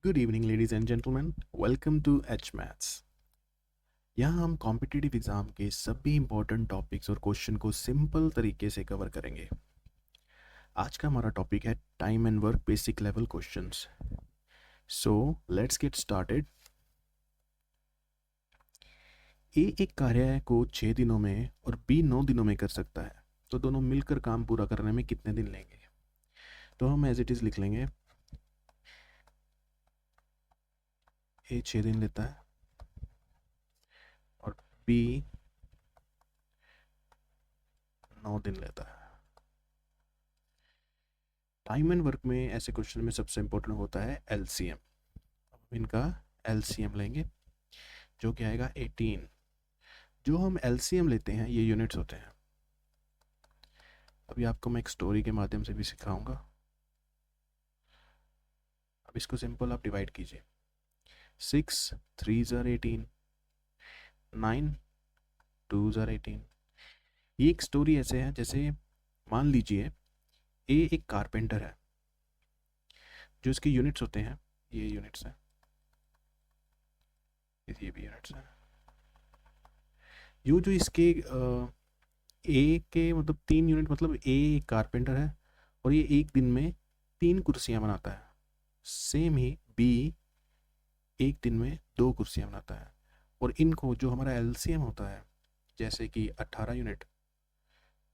Good evening ladies and gentleman, welcome to H maths. यहाँ हम competitive exam के सभी इंपॉर्टेंट टॉपिक्स और क्वेश्चन को सिंपल तरीके से कवर करेंगे। आज का हमारा टॉपिक है time and work basic level questions. So let's get started. A एक कार्य को 6 दिनों में और बी 9 दिनों में कर सकता है, तो दोनों मिलकर काम पूरा करने में कितने दिन लेंगे? तो हम एज इट इज़ लिख लेंगे, ए 6 दिन लेता है और बी 9 दिन लेता है। टाइम एंड वर्क में ऐसे क्वेश्चन में सबसे इंपॉर्टेंट होता है एलसीएम। अब इनका एलसीएम लेंगे जो कि आएगा 18। जो हम एलसीएम लेते हैं ये यूनिट्स होते हैं। अभी आपको मैं एक स्टोरी के माध्यम से भी सिखाऊंगा। अब इसको सिंपल आप डिवाइड कीजिए। 6 3 ज़ार 18, 9 2 ज़ार 18। ये एक स्टोरी ऐसे है जैसे मान लीजिए ए एक कारपेंटर है। जो इसके यूनिट्स होते हैं ये यूनिट्स हैं, ये भी यूनिट्स हैं। जो इसके ए के मतलब 3 यूनिट, मतलब ए एक कारपेंटर है और ये एक दिन में 3 कुर्सियां बनाता है। सेम ही बी एक दिन में 2 कुर्सियां बनाता है। और इनको जो हमारा एलसीएम होता है जैसे कि 18 यूनिट,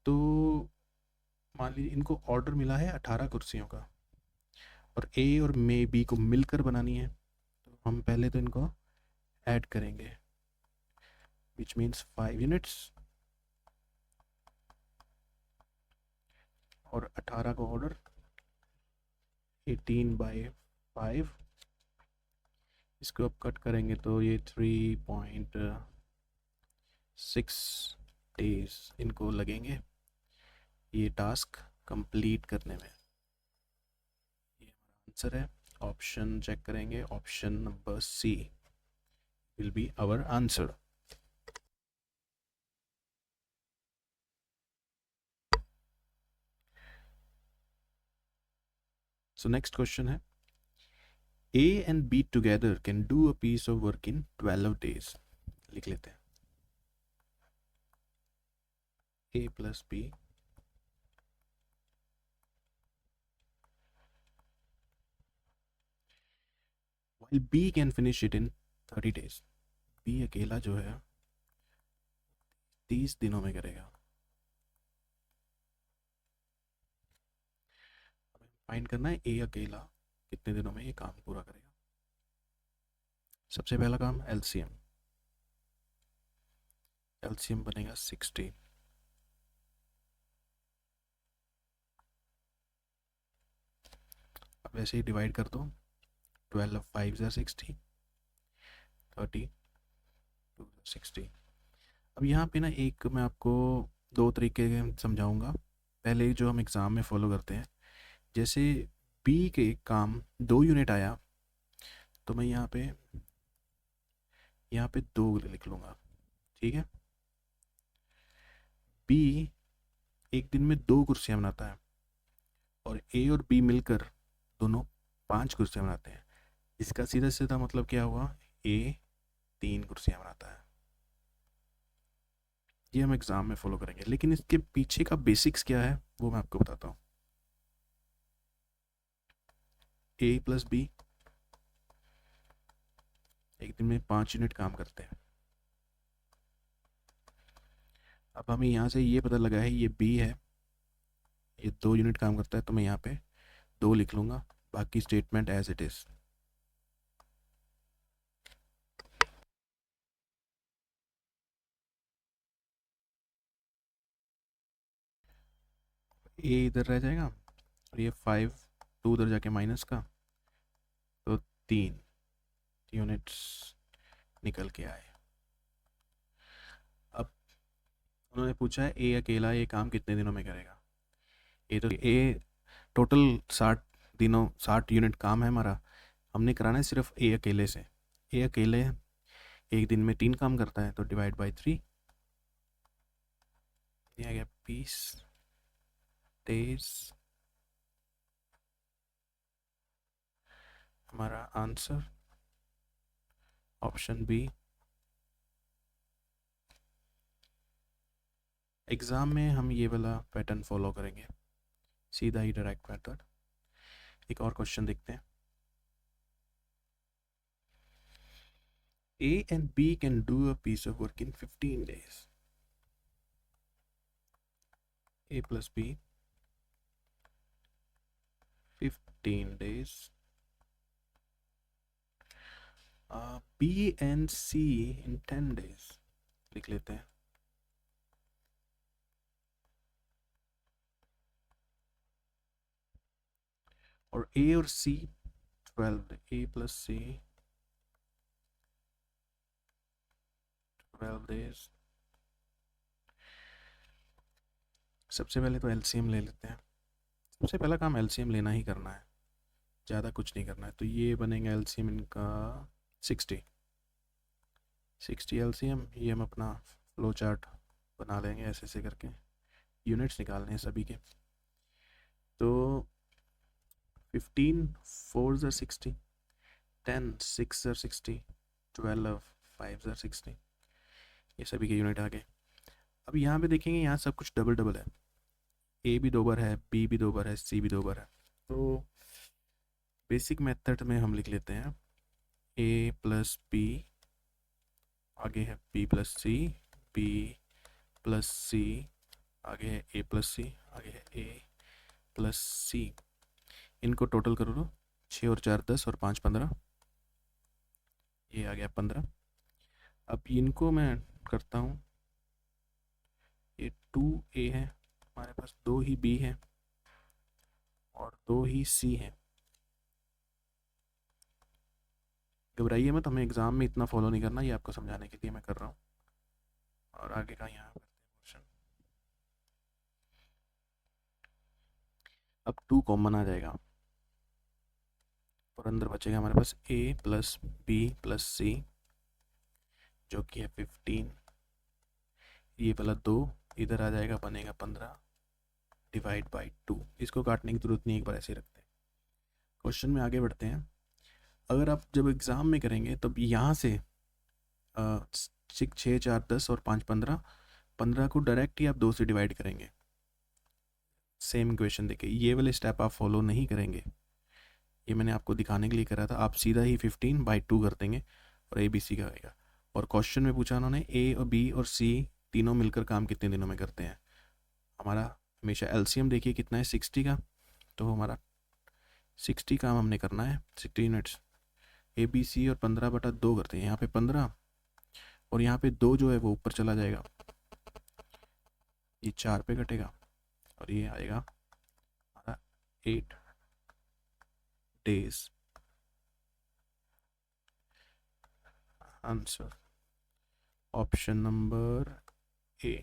तो मान लीजिए इनको ऑर्डर मिला है 18 कुर्सियों का और ए और मे बी को मिलकर बनानी है, तो हम पहले तो इनको ऐड करेंगे, विच मीन्स 5 यूनिट्स और 18 का ऑर्डर 18/5। इसको अब कट करेंगे तो ये 3.6 डेज इनको लगेंगे ये टास्क कंप्लीट करने में। ये हमारा आंसर है। ऑप्शन चेक करेंगे, option number C will be our answer. So next question है, A and B together can do a piece of work in 12 days. लिख लेते हैं, A plus B while B can finish it in 30 days। बी अकेला जो है 30 दिनों में करेगा। फाइंड करना है ए अकेला कितने दिनों में ये काम पूरा करेगा। सबसे पहला काम एलसीएम। एलसीएम बनेगा 60। अब ऐसे ही डिवाइड कर दो, 12 5 ज़ा 60, 30 2 60। अब यहाँ पे ना एक मैं आपको 2 तरीके समझाऊंगा। पहले जो हम एग्ज़ाम में फॉलो करते हैं, जैसे बी के काम 2 यूनिट आया तो मैं यहाँ पे 2 लिख लूँगा, ठीक है। बी एक दिन में 2 कुर्सियाँ बनाता है और ए और बी मिलकर दोनों 5 कुर्सियाँ बनाते हैं। इसका सीधा सीधा मतलब क्या हुआ, ए 3 कुर्सियाँ बनाता है। ये हम एग्ज़ाम में फॉलो करेंगे, लेकिन इसके पीछे का बेसिक्स क्या है वो मैं आपको बताता हूँ। ए प्लस बी एक दिन में 5 यूनिट काम करते हैं। अब हमें यहाँ से ये पता लगा है ये बी है, ये 2 यूनिट काम करता है, तो मैं यहाँ पे 2 लिख लूँगा, बाकी स्टेटमेंट एज इट इज़। ए इधर रह जाएगा और ये 5 2 उधर जाके माइनस का, तो 3 यूनिट्स निकल के आए। अब उन्होंने पूछा है ए अकेला ये काम कितने दिनों में करेगा। ए टोटल 60 दिनों 60 यूनिट काम है हमारा, हमने कराना है सिर्फ ए अकेले से। ए अकेले एक दिन में 3 काम करता है, तो डिवाइड बाई 3, ये आ गया 20 डेज। हमारा आंसर ऑप्शन बी। एग्ज़ाम में हम ये वाला पैटर्न फॉलो करेंगे, सीधा ही डायरेक्ट मेथड। एक और क्वेश्चन देखते हैं। A and B can do a piece of work in 15 days. A plus B, 15 days. B and C in 10 days. लिख लेते हैं। और A और C 12, A plus C 12 days। सबसे पहले तो एलसीएम ले लेते हैं। सबसे पहला काम एलसीएम लेना ही करना है, ज़्यादा कुछ नहीं करना है। तो ये बनेगा एलसीएम इनका 60 एलसीएम। ये हम अपना फ्लो चार्ट बना लेंगे ऐसे ऐसे करके, यूनिट्स निकालने हैं सभी के। तो 15 4 ज़र 60, 10 6 ज़र 60, 12 5 ज़र 60, ये सभी के यूनिट आ गए। अब यहाँ पे देखेंगे, यहाँ सब कुछ डबल डबल है। ए भी 2 बार है, बी भी 2 बार है, सी भी 2 बार है। तो बेसिक मेथड में हम लिख लेते हैं ए प्लस बी, आगे है बी प्लस सी, बी प्लस सी, आगे है ए प्लस सी, आगे है ए प्लस सी। इनको टोटल करो लो, 6 और 4 10 और 5 15, ये आ गया 15। अब इनको मैं करता हूँ, ये 2A है हमारे पास, 2 ही B है और 2 ही C है। घबराइए मत, हमें एग्ज़ाम में इतना फॉलो नहीं करना, ये आपको समझाने के लिए मैं कर रहा हूँ। और आगे का यहाँ करते हैं क्वेश्चन। अब 2 कॉमन आ जाएगा और अंदर बचेगा हमारे पास A प्लस बी प्लस सी, जो कि है 15। ये वाला 2 इधर आ जाएगा, बनेगा 15 डिवाइड बाई 2। इसको काटने की जरूरत नहीं, एक बार ऐसे रखते हैं। क्वेश्चन में आगे बढ़ते हैं। अगर आप जब एग्ज़ाम में करेंगे तब यहाँ से 6 4 10 और 5 15, 15 को डायरेक्ट ही आप 2 से डिवाइड करेंगे। सेम इक्वेशन देके ये वाले स्टेप आप फॉलो नहीं करेंगे, ये मैंने आपको दिखाने के लिए करा था। आप सीधा ही 15/2 कर देंगे और ए बी सी का आएगा। और क्वेश्चन में पूछा उन्होंने ए और बी और सी तीनों मिलकर काम कितने दिनों में करते हैं। हमारा हमेशा एलसीएम देखिए कितना है 60 का, तो हमारा 60 काम हमने करना है, 60 यूनिट्स। ए बी सी और 15/2 करते हैं, यहाँ पे 15 और यहाँ पे 2 जो है वो ऊपर चला जाएगा, ये 4 पे कटेगा और ये आएगा हमारा 8 days। Answer option number A.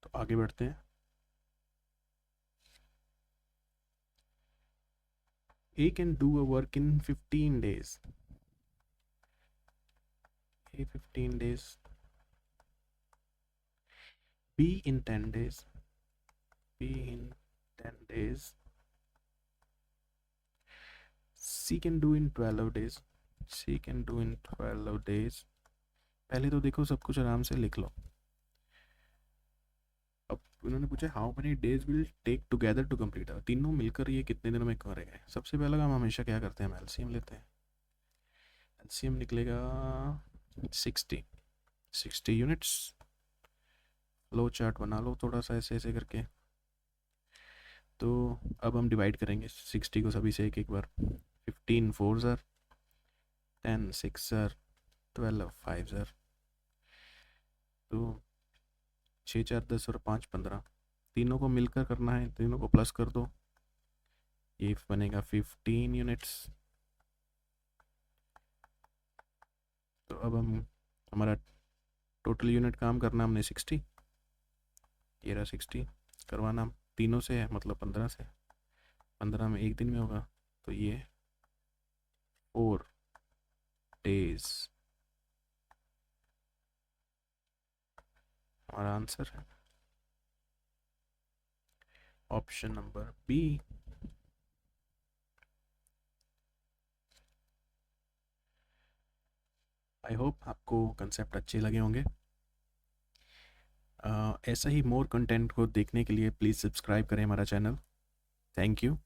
तो आगे बढ़ते हैं। A can do a work in 15 days। A 15 days, B in 10 days, B in 10 days, C can do in 12 days, C can do in 12 days। पहले तो देखो सब कुछ आराम से लिख लो। अब उन्होंने पूछा how many days will take together to complete, तीनों मिलकर ये कितने दिनों में करेंगे। सबसे पहला काम हमेशा क्या करते हैं, हम एलसीएम लेते हैं। एलसीएम निकलेगा 60 यूनिट्स। लो चार्ट बना लो थोड़ा सा ऐसे ऐसे करके। तो अब हम डिवाइड करेंगे 60 को सभी से एक एक बार। 15 4 ज़र, 10 6 ज़र, 12 5 ज़र। तो 6 4 10 और 5 15, तीनों को मिलकर करना है, तीनों को प्लस कर दो, ये बनेगा 15 यूनिट्स। तो अब हम हमारा टोटल यूनिट काम करना हमने 60, ये रहा 60। करवाना तीनों से है, मतलब 15 से, 15 में एक दिन में होगा, तो ये 4 days हमारा आंसर है। Option number B. I hope आपको कंसेप्ट अच्छे लगे होंगे। ऐसा ही मोर कंटेंट को देखने के लिए प्लीज़ सब्सक्राइब करें हमारा चैनल। Thank you.